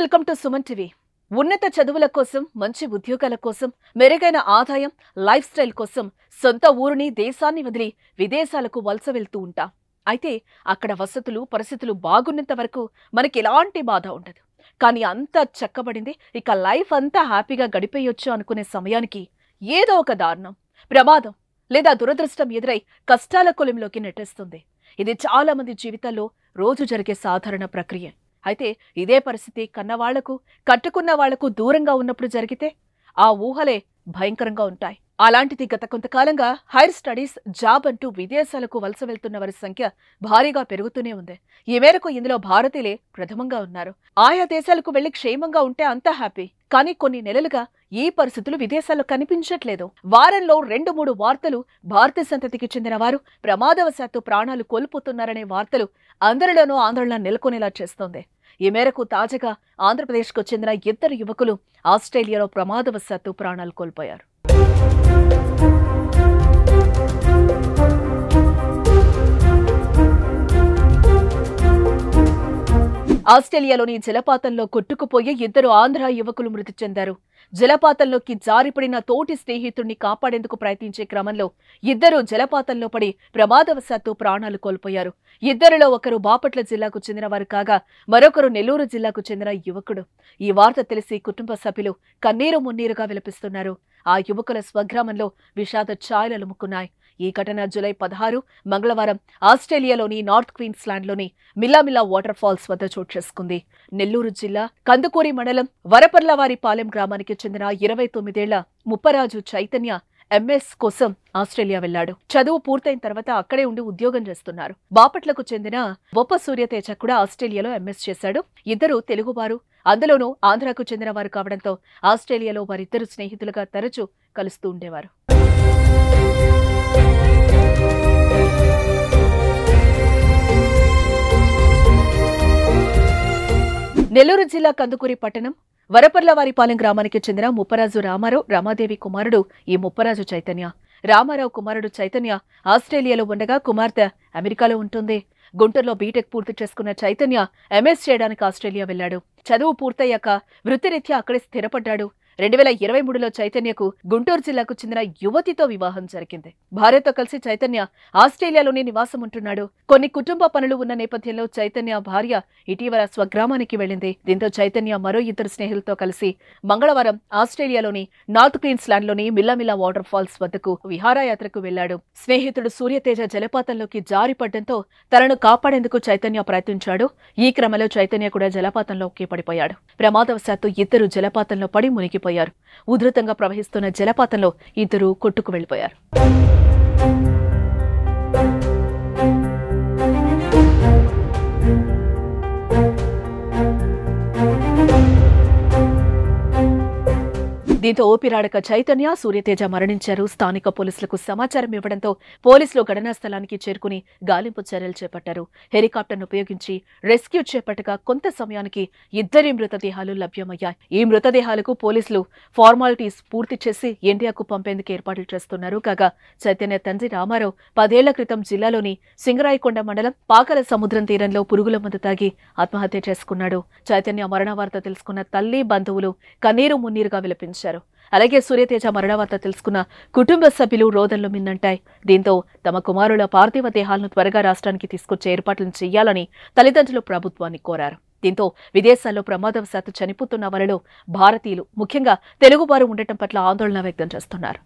Welcome to Suman TV. ఉన్నత చదువుల కోసం, మంచి ఉద్యోగాల కోసం, మెరుగైన ఆదాయం, లైఫ్ స్టైల్ కోసం సొంత ఊరుని, దేశాన్ని వదిలి విదేశాలకు వలస వెళ్తూ ఉంటాం. అయితే అక్కడ వసతులు, పరిస్థితులు బాగున్నంత వరకు మనకి ఎలాంటి బాధ ఉండదు. కానీ అంతా చక్కబడింది, ఇక లైఫ్ అంతా హ్యాపీగా గడిపేయొచ్చు అనుకునే సమయానికి ఏదో ఒక దారుణం, ప్రమాదం లేదా దురదృష్టం ఎదురై కష్టాల కొలిమిలోకి నెట్టేస్తుంది. ఇది చాలా మంది జీవితాల్లో రోజు జరిగే సాధారణ ప్రక్రియ. అయితే ఇదే పరిస్థితి కన్నవాళ్లకు, కట్టుకున్న వాళ్లకు దూరంగా ఉన్నప్పుడు జరిగితే ఆ ఊహలే భయంకరంగా ఉంటాయి. అలాంటిది గత కొంతకాలంగా హైర్ స్టడీస్, జాబ్ అంటూ విదేశాలకు వలస వెళ్తున్న వారి సంఖ్య భారీగా పెరుగుతూనే ఉంది. ఈ మేరకు ఇందులో భారతీయులే ప్రథమంగా ఉన్నారు. ఆయా దేశాలకు వెళ్లి క్షేమంగా ఉంటే అంతా హ్యాపీ. కానీ కొన్ని నెలలుగా ఈ పరిస్థితులు విదేశాల్లో కనిపించట్లేదు. వారంలో 2-3 వార్తలు భారతీయ సంతతికి చెందిన వారు ప్రమాదవశాత్తు ప్రాణాలు కోల్పోతున్నారనే వార్తలు అందరిలోనూ ఆందోళన నెలకొనేలా చేస్తోంది. ఈ మేరకు తాజాగా ఆంధ్రప్రదేశ్కు చెందిన 2 యువకులు ఆస్ట్రేలియాలో ప్రమాదవశాత్తు ప్రాణాలు కోల్పోయారు. ఆస్ట్రేలియాలోని జలపాతంలో కొట్టుకుపోయి 2 ఆంధ్ర యువకులు మృతి చెందారు. జలపాతంలోకి జారిపడిన తోటి స్నేహితుడిని కాపాడేందుకు ప్రయత్నించే క్రమంలో 2 జలపాతంలో పడి ప్రమాదవశాత్తు ప్రాణాలు కోల్పోయారు. 2లో ఒకరు బాపట్ల జిల్లాకు చెందినవారు కాగా మరొకరు నెల్లూరు జిల్లాకు చెందిన యువకుడు. ఈ వార్త తెలిసి కుటుంబ సభ్యులు కన్నీరు మున్నీరుగా విలపిస్తున్నారు. ఆ యువకుల స్వగ్రామంలో విషాద ఛాయలు అలుముకున్నాయి. ఈ ఘటన జూలై 16 మంగళవారం ఆస్ట్రేలియాలోని నార్త్ క్వీన్స్లాండ్లోని మిల్లామిల్లా వాటర్ ఫాల్స్ వద్ద చోటు చేసుకుంది. నెల్లూరు జిల్లా కందుకూరి మండలం వరపర్లవారిపాలెం గ్రామానికి చెందిన 29 ఏళ్ల ముప్పరాజు చైతన్య ఎంఎస్ కోసం ఆస్ట్రేలియా వెళ్లాడు. చదువు పూర్తయిన తర్వాత అక్కడే ఉండి ఉద్యోగం చేస్తున్నారు. బాపట్లకు చెందిన బొప్ప సూర్యతేజ కూడా ఆస్ట్రేలియాలో ఎంఎస్ చేశాడు. 2 తెలుగువారు, అందులోనూ ఆంధ్రాకు చెందిన వారు కావడంతో ఆస్ట్రేలియాలో వారిద్దరు స్నేహితులుగా తరచూ కలుస్తూ ఉండేవారు. నెల్లూరు జిల్లా కందుకూరి పట్టణం వరపర్లవారిపాలెం గ్రామానికి చెందిన ముప్పరాజు రామారావు, రమాదేవి కుమారుడు ఈ ముప్పరాజు చైతన్య. రామారావు కుమారుడు చైతన్య ఆస్ట్రేలియాలో ఉండగా కుమార్తె అమెరికాలో ఉంటుంది. గుంటూరులో బీటెక్ పూర్తి చేసుకున్న చైతన్య ఎంఎస్ చేయడానికి ఆస్ట్రేలియా వెళ్లాడు. చదువు పూర్తయ్యాక వృత్తిరీత్యా అక్కడే స్థిరపడ్డాడు. 2023లో చైతన్యకు గుంటూరు జిల్లాకు చెందిన యువతితో వివాహం జరిగింది. భార్యతో కలిసి చైతన్య ఆస్ట్రేలియాలోనే నివాసం ఉంటున్నాడు. కొన్ని కుటుంబ పనులు ఉన్న నేపథ్యంలో చైతన్య భార్య ఇటీవల స్వగ్రామానికి వెళ్లింది. దీంతో చైతన్య మరో 2 స్నేహితులతో కలిసి మంగళవారం ఆస్ట్రేలియాలోని నార్త్ క్వీన్స్లాండ్లోని మిల్లామిల్లా వాటర్ ఫాల్స్ వద్దకు విహారయాత్రకు వెళ్లాడు. స్నేహితుడు సూర్యతేజ జలపాతంలోకి జారిపడ్డంతో తనను కాపాడేందుకు చైతన్య ప్రయత్నించాడు. ఈ క్రమంలో చైతన్య కూడా జలపాతంలోకి పడిపోయాడు. ప్రమాదవశాత్తు 2 జలపాతంలో పడి మునిగిపోయారు. ఉధృతంగా ప్రవహిస్తున్న జలపాతంలో 2 కొట్టుకు వెళ్లిపోయారు. దీంతో ఓపిరాడక చైతన్య, సూర్యతేజ మరణించారు. స్థానిక పోలీసులకు సమాచారం ఇవ్వడంతో పోలీసులు ఘటనా స్థలానికి చేరుకుని గాలింపు చర్యలు చేపట్టారు. హెలికాప్టర్ను ఉపయోగించి రెస్క్యూ చేపట్టగా కొంత సమయానికి 2 మృతదేహాలు లభ్యమయ్యాయి. ఈ మృతదేహాలకు పోలీసులు ఫార్మాలిటీస్ పూర్తి చేసి ఇండియాకు పంపేందుకు ఏర్పాట్లు చేస్తున్నారు. కాగా చైతన్య తండ్రి రామారావు 10 ఏళ్ల క్రితం జిల్లాలోని సింగరాయకొండ మండలం పాకల సముద్రం తీరంలో పురుగుల మందు తాగి ఆత్మహత్య చేసుకున్నాడు. చైతన్య మరణ వార్త తెలుసుకున్న తల్లి, బంధువులు కన్నీరు మున్నీరుగా విలపించారు. అలాగే సూర్యతేజ మరణ వార్త తెలుసుకున్న కుటుంబ సభ్యులు రోదనలు మిన్నంటాయి. దీంతో తమ కుమారుల పార్థివ దేహాలను త్వరగా రాష్ట్రానికి తీసుకొచ్చే ఏర్పాట్లను చేయాలని తల్లిదండ్రులు ప్రభుత్వాన్ని కోరారు. దీంతో విదేశాల్లో ప్రమాదవశాత్తు చనిపోతున్న వారిలో భారతీయులు, ముఖ్యంగా తెలుగువారు ఉండటం పట్ల ఆందోళన వ్యక్తం చేస్తున్నారు.